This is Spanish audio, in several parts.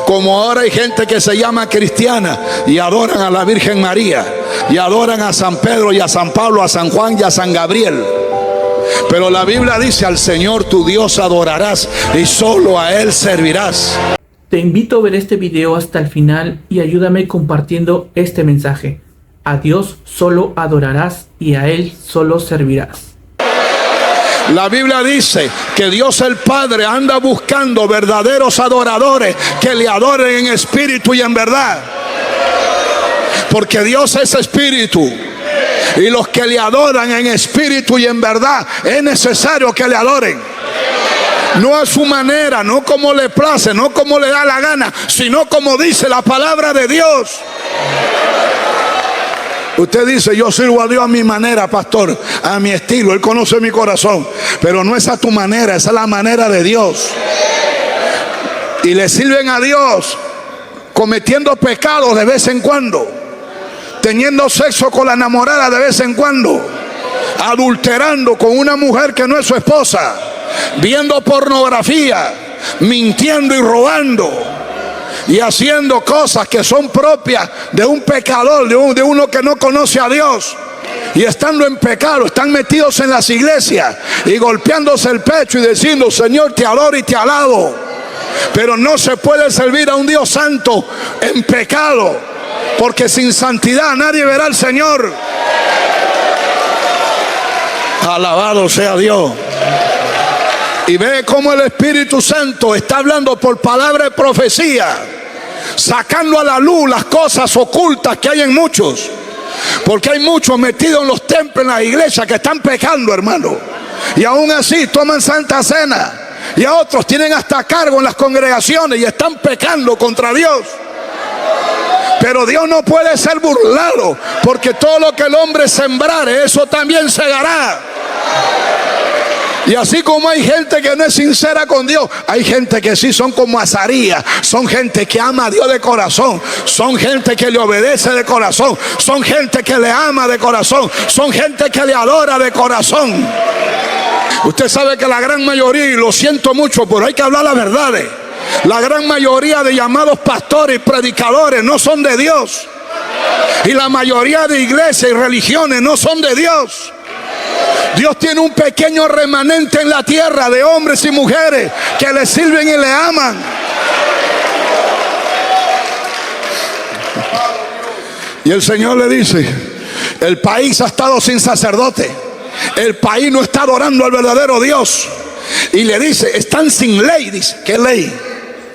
Como ahora hay gente que se llama cristiana y adoran a la Virgen María, y adoran a San Pedro y a San Pablo, a San Juan y a San Gabriel. Pero la Biblia dice: al Señor tu Dios adorarás y solo a Él servirás. Te invito a ver este video hasta el final y ayúdame compartiendo este mensaje. A Dios solo adorarás y a Él solo servirás. La Biblia dice que Dios el Padre anda buscando verdaderos adoradores que le adoren en espíritu y en verdad. Porque Dios es espíritu. Y los que le adoran en espíritu y en verdad, es necesario que le adoren. No a su manera, no como le place, no como le da la gana, sino como dice la palabra de Dios. Usted dice: yo sirvo a Dios a mi manera, pastor, a mi estilo. Él conoce mi corazón. Pero no es a tu manera, esa es la manera de Dios. Y le sirven a Dios cometiendo pecados de vez en cuando, teniendo sexo con la enamorada de vez en cuando, adulterando con una mujer que no es su esposa, viendo pornografía, mintiendo y robando, y haciendo cosas que son propias de un pecador, de uno que no conoce a Dios. Y estando en pecado, están metidos en las iglesias y golpeándose el pecho y diciendo: Señor, te adoro y te alabo. Pero no se puede servir a un Dios santo en pecado, porque sin santidad nadie verá al Señor. Alabado sea Dios. Y ve cómo el Espíritu Santo está hablando por palabra de profecía, sacando a la luz las cosas ocultas que hay en muchos. Porque hay muchos metidos en los templos, en las iglesias, que están pecando, hermano. Y aún así toman Santa Cena. Y a otros tienen hasta cargo en las congregaciones y están pecando contra Dios. Pero Dios no puede ser burlado, porque todo lo que el hombre sembrare, eso también segará. Y así como hay gente que no es sincera con Dios, hay gente que sí son como Azarías. Son gente que ama a Dios de corazón. Son gente que le obedece de corazón. Son gente que le ama de corazón. Son gente que le adora de corazón. Usted sabe que la gran mayoría, y lo siento mucho, pero hay que hablar las verdades, la gran mayoría de llamados pastores y predicadores no son de Dios. Y la mayoría de iglesias y religiones no son de Dios. Dios tiene un pequeño remanente en la tierra de hombres y mujeres que le sirven y le aman. Y el Señor le dice: el país ha estado sin sacerdote. El país no está adorando al verdadero Dios. Y le dice: están sin ley. Dice: ¿qué ley?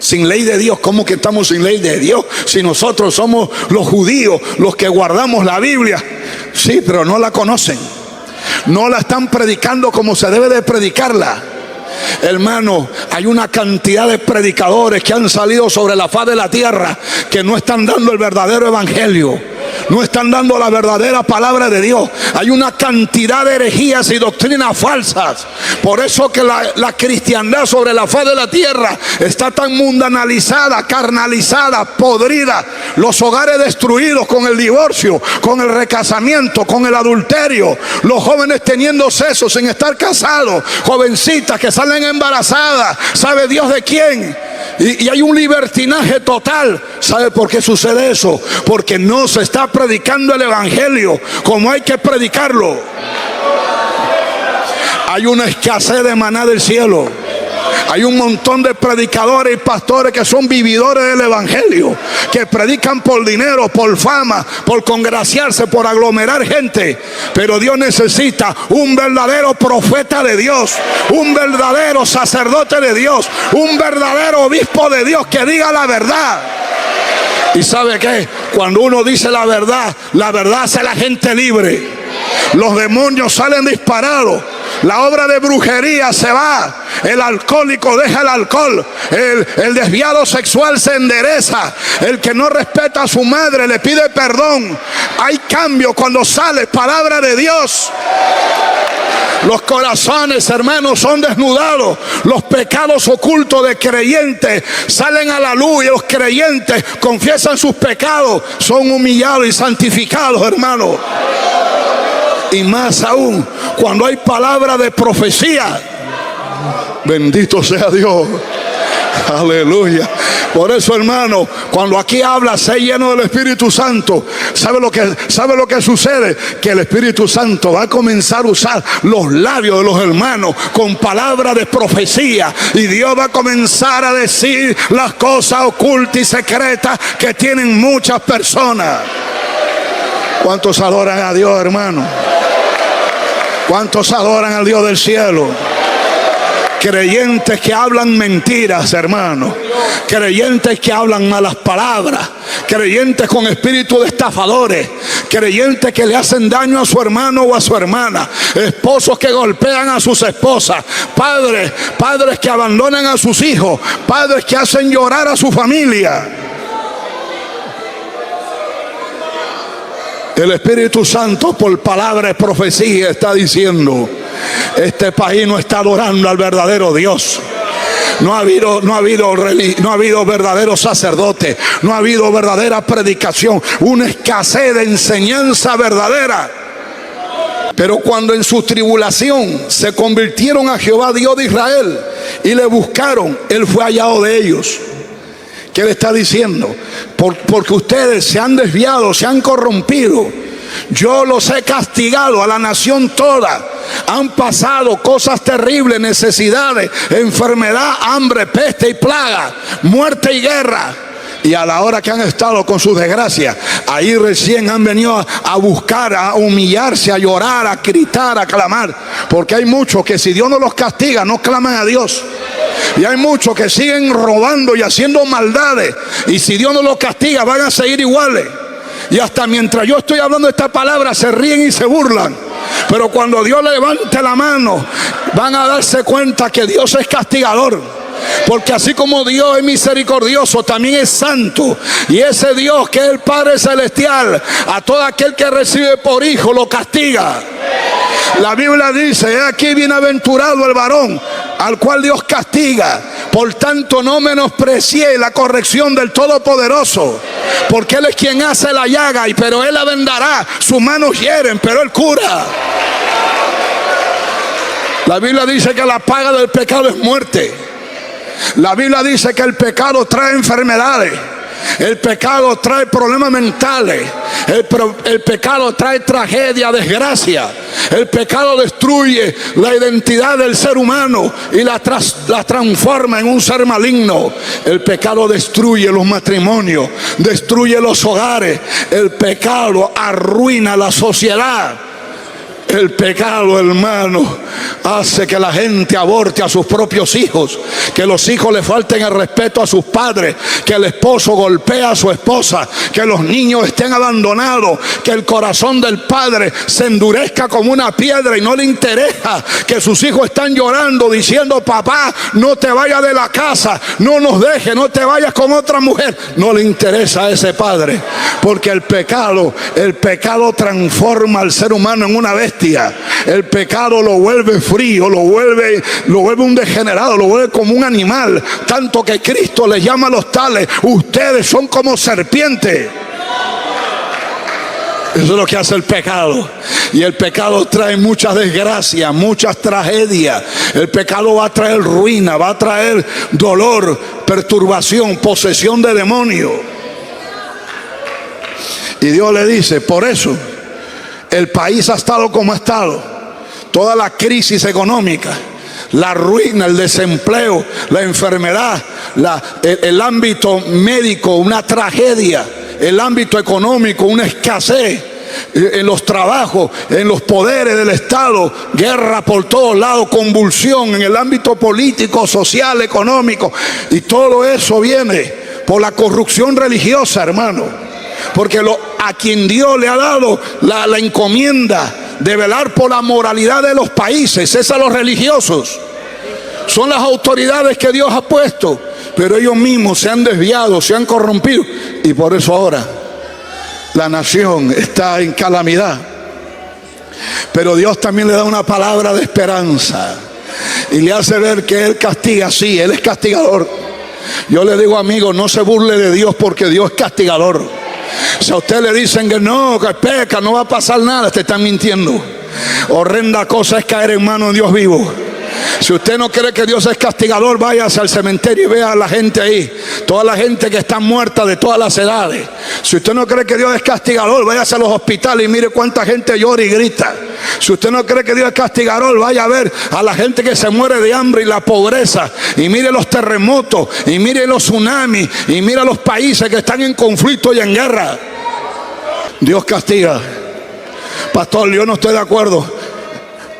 Sin ley de Dios. ¿Cómo que estamos sin ley de Dios? Si nosotros somos los judíos, los que guardamos la Biblia. Sí, pero no la conocen. No la están predicando como se debe de predicarla. Hermano, hay una cantidad de predicadores que han salido sobre la faz de la tierra que no están dando el verdadero evangelio. No están dando la verdadera palabra de Dios. Hay una cantidad de herejías y doctrinas falsas. Por eso que la cristiandad sobre la faz de la tierra está tan mundanalizada, carnalizada, podrida. Los hogares destruidos con el divorcio, con el recasamiento, con el adulterio. Los jóvenes teniendo sexo sin estar casados. Jovencitas que salen embarazadas. ¿Sabe Dios de quién? Y hay un libertinaje total. ¿Sabe por qué sucede eso? Porque no se está predicando el evangelio como hay que predicarlo. Hay una escasez de maná del cielo. Hay un montón de predicadores y pastores que son vividores del evangelio, que predican por dinero, por fama, por congraciarse, por aglomerar gente. Pero Dios necesita un verdadero profeta de Dios, un verdadero sacerdote de Dios, un verdadero obispo de Dios que diga la verdad. ¿Y sabe qué? Cuando uno dice la verdad hace a la gente libre. Los demonios salen disparados. La obra de brujería se va. El alcohólico deja el alcohol. El desviado sexual se endereza. El que no respeta a su madre le pide perdón. Hay cambio cuando sale palabra de Dios. Los corazones, hermanos, son desnudados. Los pecados ocultos de creyentes salen a la luz, y los creyentes confiesan sus pecados, son humillados y santificados, hermanos. Y más aún cuando hay palabra de profecía. Bendito sea Dios. Aleluya. Por eso, hermano, cuando aquí habla, sé lleno del Espíritu Santo. ¿Sabe lo que sucede? Que el Espíritu Santo va a comenzar a usar los labios de los hermanos con palabras de profecía. Y Dios va a comenzar a decir las cosas ocultas y secretas que tienen muchas personas. ¿Cuántos adoran a Dios, hermano? ¿Cuántos adoran al Dios del cielo? Creyentes que hablan mentiras, hermano. Creyentes que hablan malas palabras. Creyentes con espíritu de estafadores. Creyentes que le hacen daño a su hermano o a su hermana. Esposos que golpean a sus esposas. Padres que abandonan a sus hijos. Padres que hacen llorar a su familia. El Espíritu Santo, por palabra de profecía, está diciendo: este país no está adorando al verdadero Dios. No ha habido verdadero sacerdote. No ha habido verdadera predicación. Una escasez de enseñanza verdadera. Pero cuando en su tribulación se convirtieron a Jehová Dios de Israel y le buscaron, Él fue hallado de ellos. ¿Qué le está diciendo? Porque ustedes se han desviado, se han corrompido. Yo los he castigado a la nación toda. Han pasado cosas terribles, necesidades, enfermedad, hambre, peste y plaga, muerte y guerra. Y a la hora que han estado con sus desgracias, ahí recién han venido a buscar, a humillarse, a llorar, a gritar, a clamar. Porque hay muchos que si Dios no los castiga, no claman a Dios. Y hay muchos que siguen robando y haciendo maldades. Y si Dios no los castiga, van a seguir iguales. Y hasta mientras yo estoy hablando esta palabra, se ríen y se burlan. Pero cuando Dios levante la mano, van a darse cuenta que Dios es castigador. Porque así como Dios es misericordioso, también es santo. Y ese Dios que es el Padre Celestial, a todo aquel que recibe por hijo lo castiga. La Biblia dice: he aquí bienaventurado el varón al cual Dios castiga. Por tanto, no menosprecie la corrección del Todopoderoso, porque Él es quien hace la llaga, pero Él la vendará. Sus manos hieren, pero Él cura. La Biblia dice que la paga del pecado es muerte. La Biblia dice que el pecado trae enfermedades. El pecado trae problemas mentales. El pecado trae tragedia, desgracia. El pecado destruye la identidad del ser humano y la transforma en un ser maligno. El pecado destruye los matrimonios, destruye los hogares. El pecado arruina la sociedad. El pecado, hermano, hace que la gente aborte a sus propios hijos, que los hijos le falten el respeto a sus padres, que el esposo golpee a su esposa, que los niños estén abandonados, que el corazón del padre se endurezca como una piedra y no le interesa que sus hijos están llorando diciendo: papá, no te vayas de la casa, no nos dejes, no te vayas con otra mujer. No le interesa a ese padre, porque el pecado transforma al ser humano en una bestia. El pecado lo vuelve frío, lo vuelve un degenerado, lo vuelve como un animal. Tanto que Cristo les llama a los tales: ustedes son como serpientes. Eso es lo que hace el pecado. Y el pecado trae muchas desgracias, muchas tragedias. El pecado va a traer ruina, va a traer dolor, perturbación, posesión de demonios. Y Dios le dice: por eso el país ha estado como ha estado. Toda la crisis económica, la ruina, el desempleo, la enfermedad, el ámbito médico, una tragedia. El ámbito económico, una escasez. En los trabajos, en los poderes del Estado, guerra por todos lados, convulsión en el ámbito político, social, económico. Y todo eso viene por la corrupción religiosa, hermano. Porque a quien Dios le ha dado la encomienda de velar por la moralidad de los países es a los religiosos. Son las autoridades que Dios ha puesto, pero ellos mismos se han desviado, se han corrompido. Y por eso ahora la nación está en calamidad. Pero Dios también le da una palabra de esperanza y le hace ver que Él castiga. Sí, Él es castigador. Yo le digo, amigo, no se burle de Dios, porque Dios es castigador. Si a usted le dicen que no, que peca, no va a pasar nada, te están mintiendo. Horrenda cosa es caer en manos de Dios vivo. Si usted no cree que Dios es castigador, váyase al cementerio y vea a la gente ahí. Toda la gente que está muerta de todas las edades. Si usted no cree que Dios es castigador, váyase a los hospitales y mire cuánta gente llora y grita. Si usted no cree que Dios es castigador, vaya a ver a la gente que se muere de hambre y la pobreza. Y mire los terremotos, y mire los tsunamis, y mire los países que están en conflicto y en guerra. Dios castiga. Pastor, yo no estoy de acuerdo.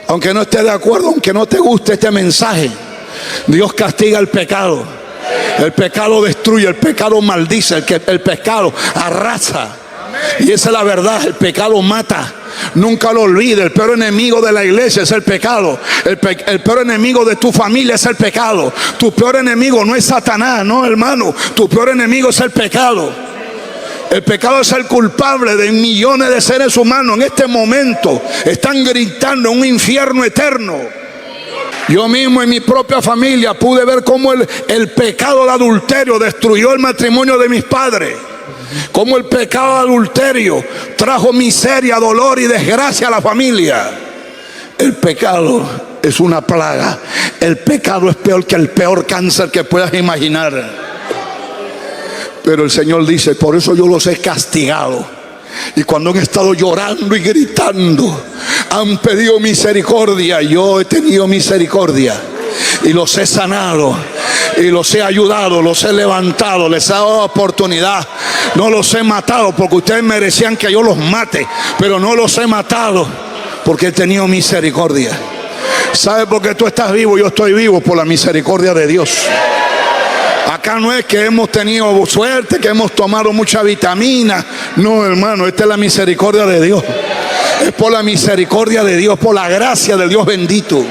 Aunque no esté de acuerdo, aunque no te guste este mensaje, Dios castiga el pecado. El pecado destruye, el pecado maldice, el pecado arrasa. Y esa es la verdad, el pecado mata. Nunca lo olvides, el peor enemigo de la iglesia es el pecado. El peor enemigo de tu familia es el pecado. Tu peor enemigo no es Satanás, no, hermano. Tu peor enemigo es el pecado. El pecado es el culpable de millones de seres humanos. En este momento están gritando en un infierno eterno. Yo mismo en mi propia familia pude ver cómo el pecado de adulterio destruyó el matrimonio de mis padres. Cómo el pecado de adulterio trajo miseria, dolor y desgracia a la familia. El pecado es una plaga. El pecado es peor que el peor cáncer que puedas imaginar. Pero el Señor dice, por eso yo los he castigado. Y cuando han estado llorando y gritando, han pedido misericordia, yo he tenido misericordia. Y los he sanado, y los he ayudado, los he levantado, les he dado oportunidad. No los he matado porque ustedes merecían que yo los mate, pero no los he matado porque he tenido misericordia. ¿Sabe por qué tú estás vivo? Yo estoy vivo por la misericordia de Dios. Acá no es que hemos tenido suerte, que hemos tomado mucha vitamina. No, hermano, esta es la misericordia de Dios. Es por la misericordia de Dios, por la gracia de Dios bendito.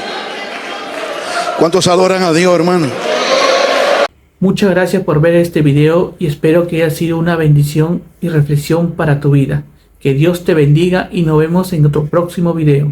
¿Cuántos adoran a Dios, hermano? Muchas gracias por ver este video y espero que haya sido una bendición y reflexión para tu vida. Que Dios te bendiga y nos vemos en otro próximo video.